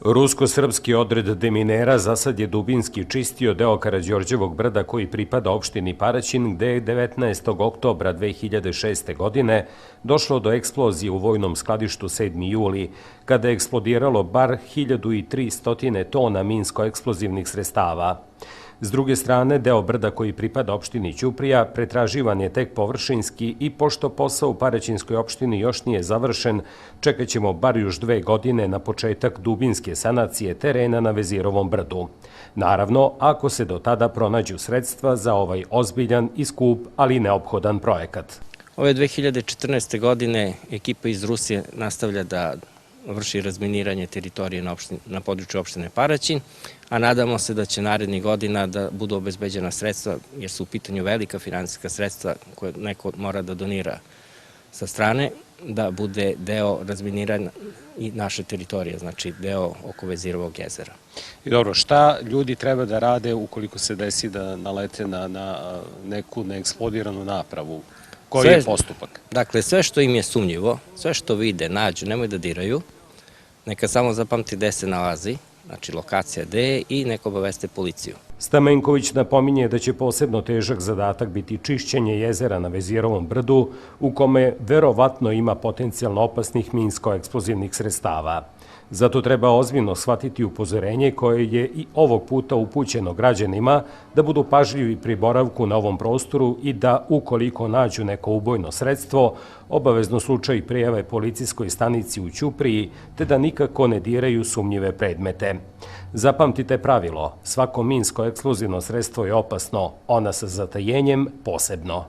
Rusko-srpski odred deminera za sad je dubinski čistio deo Karađorđevog brda koji pripada opštini Paraćin, gde je 19. oktobra 2006. godine došlo do eksplozije u vojnom skladištu 7. juli, kada je eksplodiralo bar 1300 tona minsko-eksplozivnih sredstava. S druge strane, deo brda koji pripada opštini Ćuprija pretraživan je tek površinski i pošto posao u Paraćinskoj opštini još nije završen, čekat ćemo bar još 2 godine na početak dubinske sanacije terena na Vezirovom brdu. Naravno, ako se do tada pronađu sredstva za ovaj ozbiljan i skup, ali neophodan projekat. Ove 2014. godine ekipa iz Rusije nastavlja da vrši razminiranje teritorije na području opštine Paraćin, a nadamo se da će narednih godina da budu obezbeđena sredstva, jer su u pitanju velika finansijska sredstva koje neko mora da donira sa strane, da bude deo razminiranja i naše teritorije, znači deo oko Vezirovog jezera. I dobro, šta ljudi treba da rade ukoliko se desi da nalete na neku neeksplodiranu napravu? Koji je postupak? Dakle, sve što im je sumnjivo, sve što vide, nađu, nemoj da diraju, neka samo zapamti gde se nalazi, znači lokacija gde je i neka obaveste policiju. Stamenković napominje da će posebno težak zadatak biti čišćenje jezera na Vezirovom brdu, u kome verovatno ima potencijalno opasnih minsko-eksplozivnih sredstava. Zato treba ozbiljno shvatiti upozorenje koje je i ovog puta upućeno građanima da budu pažljivi pri boravku na ovom prostoru i da, ukoliko nađu neko ubojno sredstvo, obavezno slučaj prijave policijskoj stanici u Ćupriji, te da nikako ne diraju sumnjive predmete. Zapamtite pravilo, svako minsko-eksplozivno sredstvo je opasno, ona sa zatajenjem posebno.